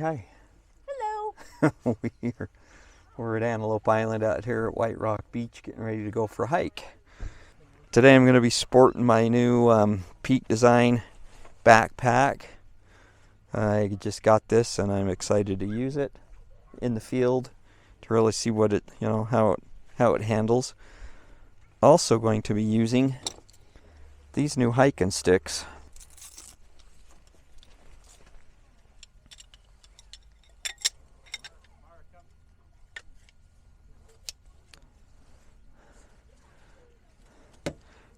hi. Hello. We're at Antelope Island out here at White Rock Beach getting ready to go for a hike. Today I'm going to be sporting my new Peak Design backpack. I just got this and I'm excited to use it in the field to really see what it, how it handles. Also going to be using these new hiking sticks.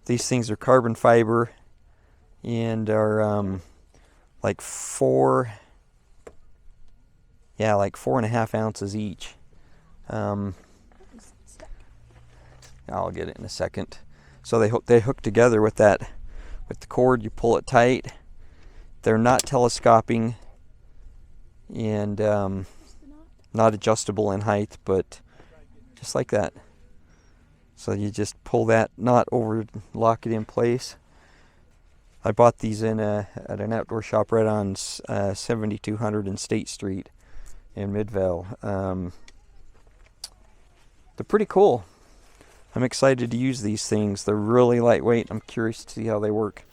These things are carbon fiber and are like 4.5 ounces each. I'll get it in a second. So they hook together with the cord. You pull it tight. They're not telescoping and not adjustable in height, but just like that. So you just pull that knot over, lock it in place. I bought these at an outdoor shop right on 7200 and State Street in Midvale. They're pretty cool. I'm excited to use these things. They're really lightweight. I'm curious to see how they work.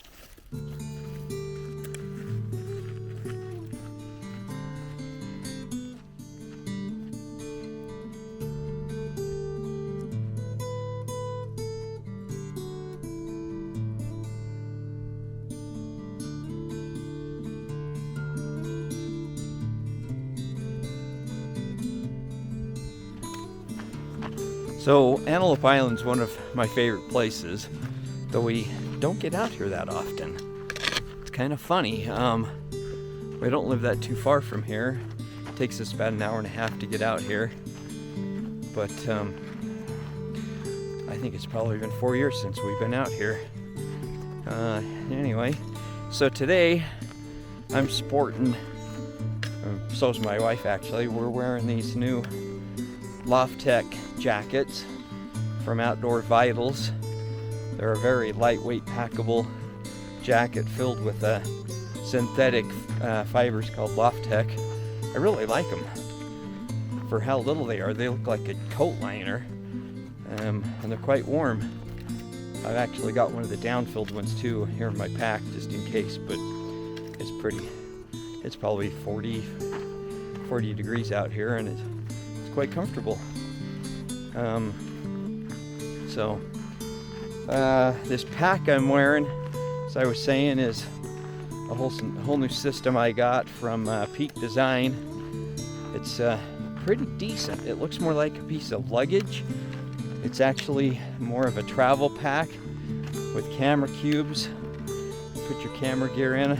So Antelope Island's one of my favorite places, though we don't get out here that often. It's kind of funny. We don't live that too far from here. It takes us about an hour and a half to get out here. But I think it's probably been 4 years since we've been out here. Anyway, so today I'm sporting, so's my wife actually, we're wearing these new Lofttek jackets from Outdoor VITALS. They're a very lightweight packable jacket filled with synthetic fibers called Lofttek. I really like them for how little they are. They look like a coat liner, and they're quite warm. I've actually got one of the down-filled ones too here in my pack just in case, but it's pretty. It's probably 40 degrees out here, and it's quite comfortable. This pack I'm wearing, as I was saying, is a whole new system I got from Peak Design. It's pretty decent. It looks more like a piece of luggage. It's actually more of a travel pack with camera cubes. Put your camera gear in,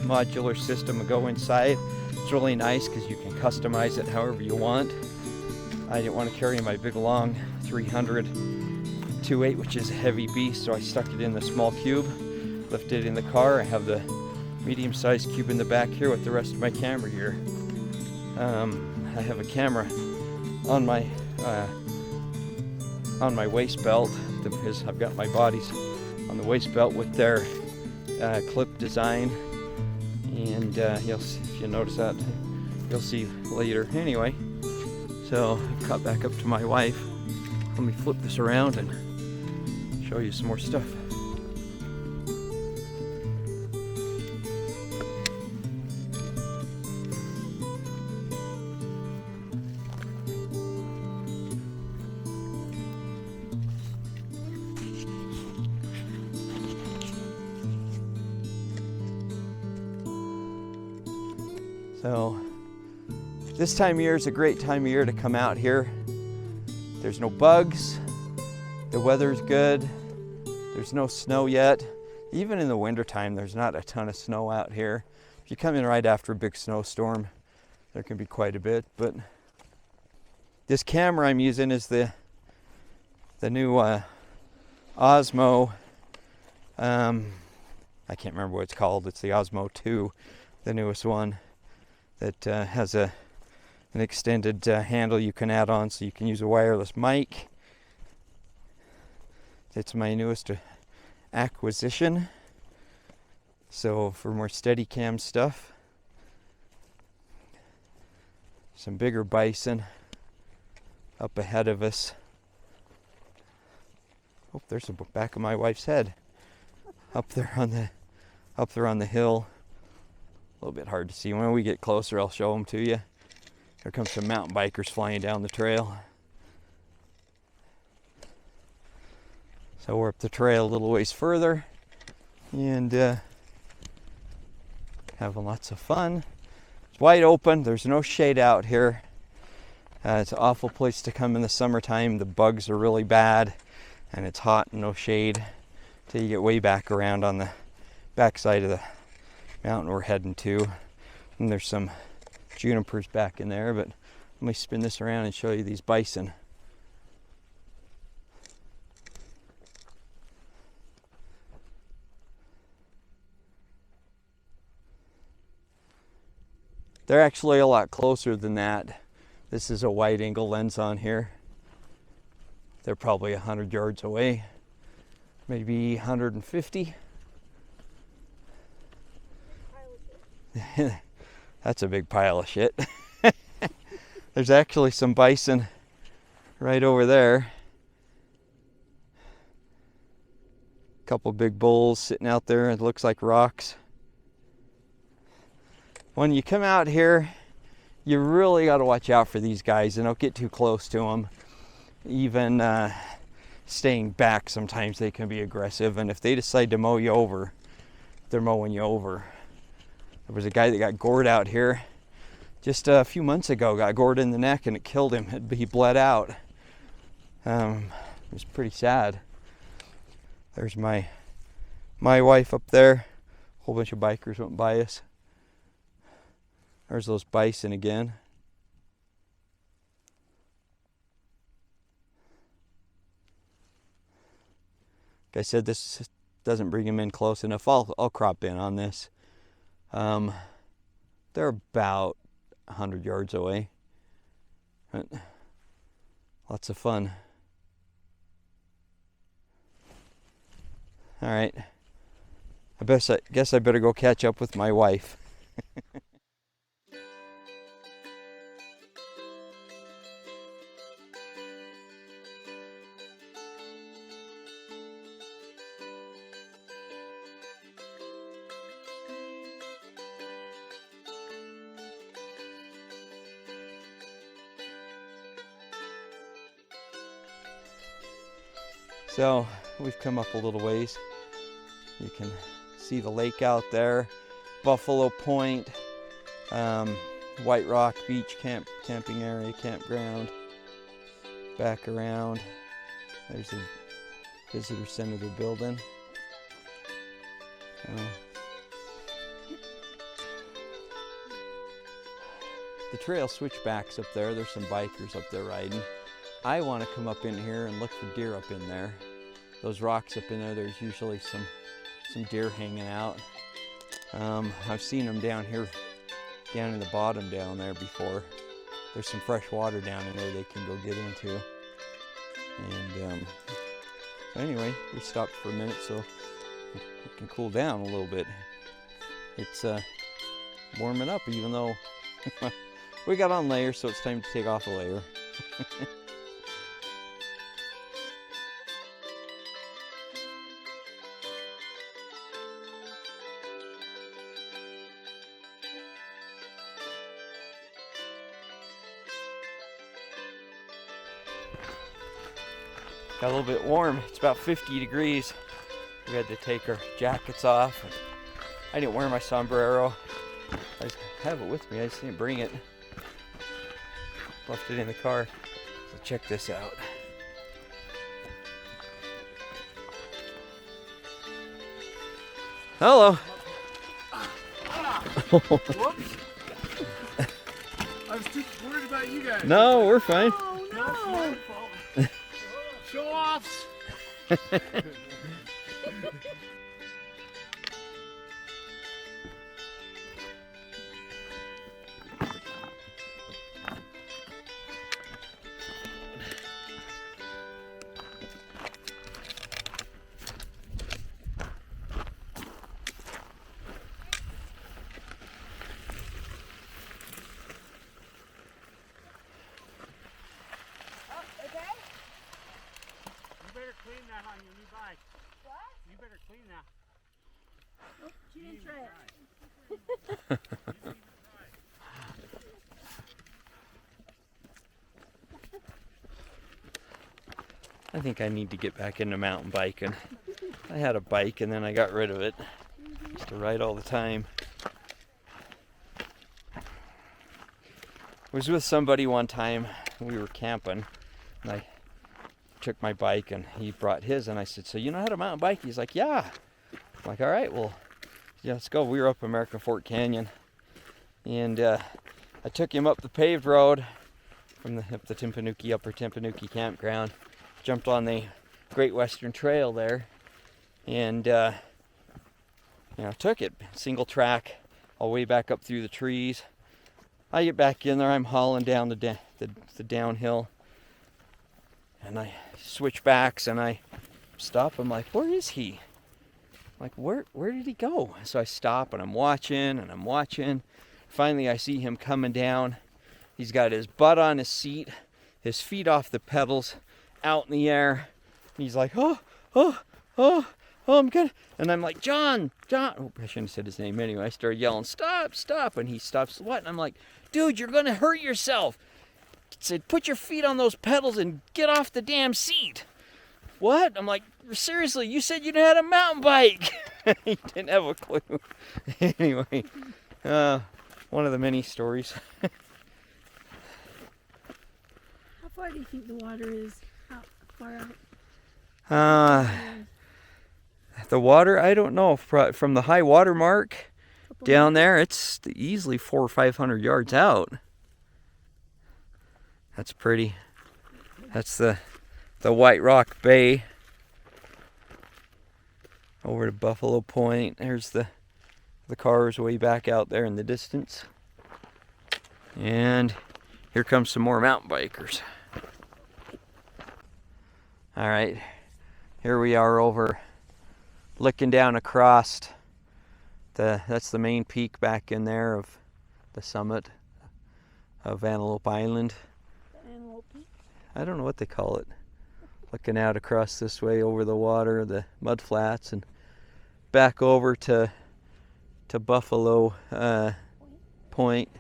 modular system will go inside. It's really nice because you can customize it however you want. I didn't want to carry my big long 300 2.8, which is a heavy beast, so I stuck it in the small cube, lifted it in the car. I have the medium-sized cube in the back here with the rest of my camera gear. I have a camera on my waist belt because I've got my bodies on the waist belt with their clip design, and if you notice that, you'll see later. Anyway. So I've cut back up to my wife. Let me flip this around and show you some more stuff. So this time of year is a great time of year to come out here. There's no bugs, the weather's good, there's no snow yet. Even in the wintertime, there's not a ton of snow out here. If you come in right after a big snowstorm, there can be quite a bit. But this camera I'm using is the new Osmo. I can't remember what it's called. It's the Osmo 2, the newest one, that has an extended handle you can add on so you can use a wireless mic. It's my newest acquisition. So for more Steadicam stuff. some bigger bison up ahead of us. Oh, there's the back of my wife's head up there on the hill. A little bit hard to see. When we get closer, I'll show them to you. Here comes some mountain bikers flying down the trail. So we're up the trail a little ways further and having lots of fun. It's wide open. There's no shade out here. It's an awful place to come in the summertime. The bugs are really bad. And it's hot and no shade till you get way back around on the backside of the mountain we're heading to. And there's some junipers back in there, but let me spin this around and show you these bison. They're actually a lot closer than that. This is a wide angle lens on here. They're probably 100 yards away, maybe 150. That's a big pile of shit. There's actually some bison right over there. A couple big bulls sitting out there. It looks like rocks. When you come out here, you really got to watch out for these guys and don't get too close to them. Even staying back, sometimes they can be aggressive, and if they decide to mow you over, they're mowing you over. There was a guy that got gored out here just a few months ago, got gored in the neck and it killed him. He bled out. It was pretty sad. There's my wife up there. A whole bunch of bikers went by us. There's those bison again. Like I said, this doesn't bring them in close enough. I'll crop in on this. They're about 100 yards away. But lots of fun. All right. I guess I better go catch up with my wife. So we've come up a little ways. You can see the lake out there, Buffalo Point, White Rock Beach camping area, campground. Back around, there's the visitor center they're building. The trail switchbacks up there. There's some bikers up there riding. I want to come up in here and look for deer up in there. Those rocks up in there, there's usually some deer hanging out. I've seen them down here, down in the bottom down there before. There's some fresh water down in there they can go get into. And anyway, we stopped for a minute so it can cool down a little bit. It's warming up, even though we got on layers, so it's time to take off a layer. Got a little bit warm. It's about 50 degrees. We had to take our jackets off. I didn't wear my sombrero. I just have it with me. I just didn't bring it. Left it in the car. So check this out. Hello. Whoops. I was too worried about you guys. No, we're fine. Oh, no. Show offs. Oh, she didn't try it. I think I need to get back into mountain biking. I had a bike and then I got rid of it. Used to ride all the time. I was with somebody one time. We were camping and I took my bike and he brought his and I said, so you know how to mountain bike? He's like, yeah. I'm like, all right, well, yeah, let's go. We were up American Fork Canyon and I took him up the paved road from up the Timpanuki, Upper Timpanuki campground. Jumped on the Great Western Trail there and took it single track all the way back up through the trees. I get back in there, I'm hauling down the downhill and I switch backs and I stop. I'm like, where is he? I'm like, where did he go? So I stop and I'm watching. Finally I see him coming down. He's got his butt on his seat, his feet off the pedals, out in the air. He's like, oh, I'm good. And I'm like, John. Oh, I shouldn't have said his name anyway. I started yelling, stop. And he stops, what? And I'm like, dude, you're going to hurt yourself. I said, put your feet on those pedals and get off the damn seat. What? I'm like, seriously, you said you had a mountain bike. He didn't have a clue. Anyway, one of the many stories. How far do you think the water is? How far out? The water, I don't know. From the high water mark down there, it's easily 400 or 500 yards out. That's pretty. That's the White Rock Bay. Over to Buffalo Point. There's the cars way back out there in the distance. And here comes some more mountain bikers. All right, here we are over, looking down across that's the main peak back in there of the summit of Antelope Island. Antelope Peak? I don't know what they call it. Looking out across this way over the water, the mud flats, and back over to Buffalo Point.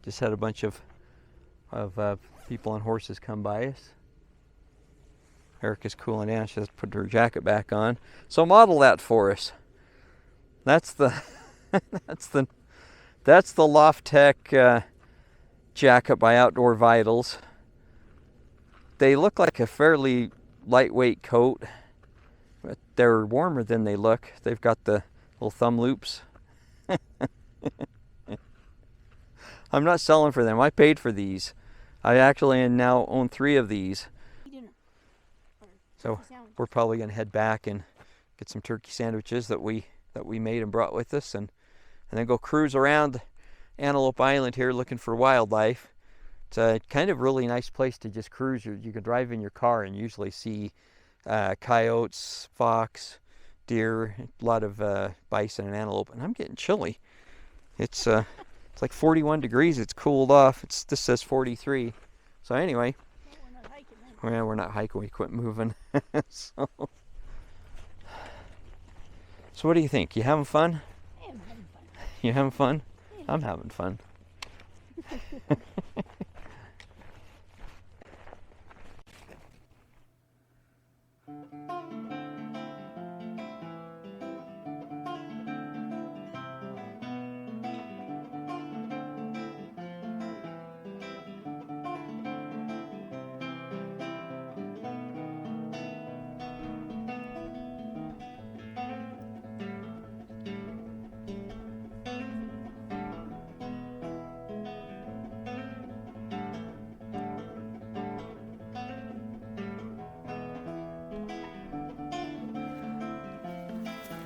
Just had a bunch of people on horses come by us. Erica's cooling down. She has to put her jacket back on. So model that for us. That's the that's the Lofttek jacket by Outdoor Vitals. They look like a fairly lightweight coat, but they're warmer than they look. They've got the little thumb loops. I'm not selling for them. I paid for these. I actually now own 3 of these. So we're probably going to head back and get some turkey sandwiches that we made and brought with us, and then go cruise around Antelope Island here looking for wildlife. It's a kind of really nice place to just cruise. You can drive in your car and usually see coyotes, fox, deer, a lot of bison and antelope. And I'm getting chilly. It's like 41 degrees. It's cooled off. This says 43. So anyway. Well, we're not hiking, we quit moving. So what do you think? You having fun? I am having fun. You having fun? Yeah. I'm having fun.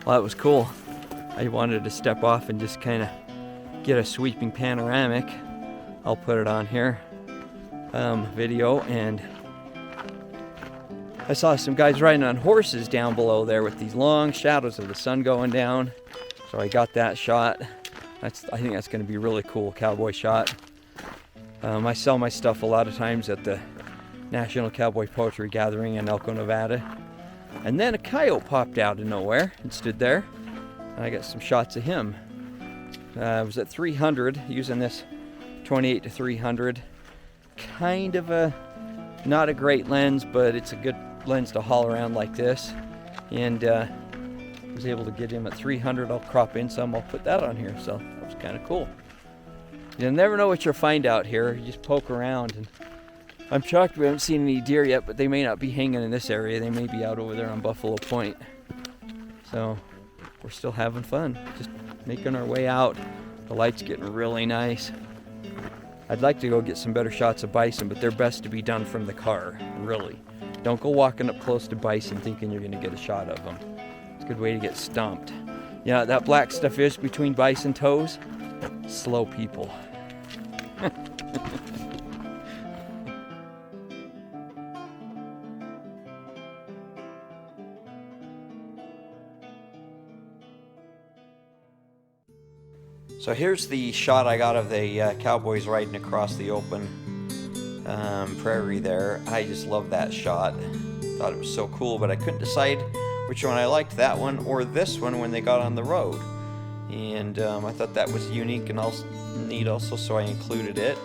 Well, that was cool. I wanted to step off and just kind of get a sweeping panoramic. I'll put it on here, video, and I saw some guys riding on horses down below there with these long shadows of the sun going down. So I got that shot. I think that's going to be a really cool cowboy shot. I sell my stuff a lot of times at the National Cowboy Poetry Gathering in Elko, Nevada. And then a coyote popped out of nowhere and stood there. And I got some shots of him. I was at 300 using this 28 to 300. Kind of a, not a great lens, but it's a good lens to haul around like this. And was able to get him at 300. I'll crop in some, I'll put that on here. So that was kind of cool. You'll never know what you'll find out here. You just poke around, and I'm shocked we haven't seen any deer yet, but they may not be hanging in this area. They may be out over there on Buffalo Point. So we're still having fun, just making our way out. The light's getting really nice. I'd like to go get some better shots of bison, but they're best to be done from the car, really. Don't go walking up close to bison thinking you're gonna get a shot of them. It's a good way to get stomped. You know what that black stuff is between bison toes? Slow people. So here's the shot I got of the cowboys riding across the open prairie there. I just love that shot. Thought it was so cool, but I couldn't decide which one I liked, that one or this one when they got on the road. And I thought that was unique and also neat also, so I included it.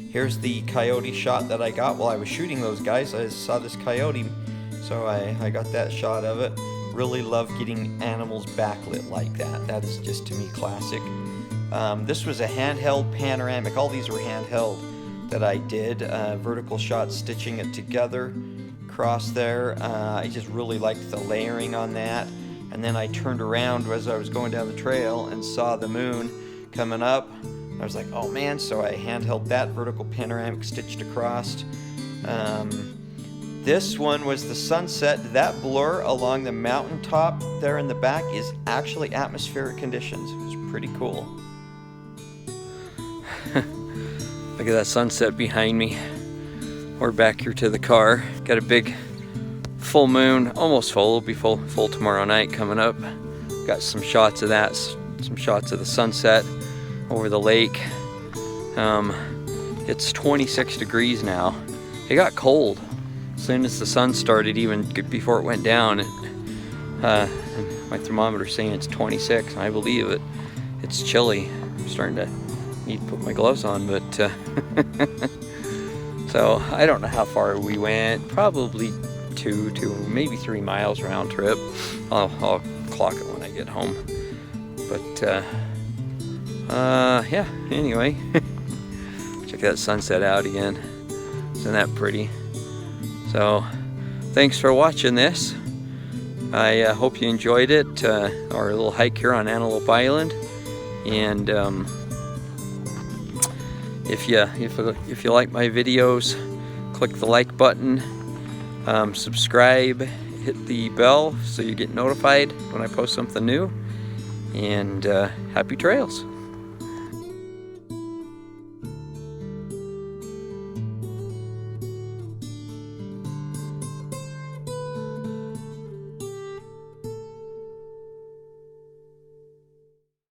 Here's the coyote shot that I got while I was shooting those guys. I saw this coyote, so I got that shot of it. Really love getting animals backlit like that. That is just, to me, classic. This was a handheld panoramic. All these were handheld that I did. Vertical shot, stitching it together across there. I just really liked the layering on that. And then I turned around as I was going down the trail and saw the moon coming up. I was like, oh man, so I handheld that vertical panoramic stitched across. This one was the sunset. That blur along the mountaintop there in the back is actually atmospheric conditions. It was pretty cool. Look at that sunset behind me. We're back here to the car. Got a big full moon, almost full. It'll be full tomorrow night coming up. Got some shots of that, some shots of the sunset over the lake. It's 26 degrees now. It got cold as soon as the sun started, even before it went down. My thermometer's saying it's 26, and I believe it. It's chilly. I'm starting to need to put my gloves on, but so I don't know how far we went. Probably 2 to maybe 3 miles round trip. I'll clock it when I get home. But yeah, anyway. Check that sunset out again. Isn't that pretty? So thanks for watching this. I hope you enjoyed it, our little hike here on Antelope Island. And if you like my videos, click the like button, subscribe, hit the bell so you get notified when I post something new, and happy trails.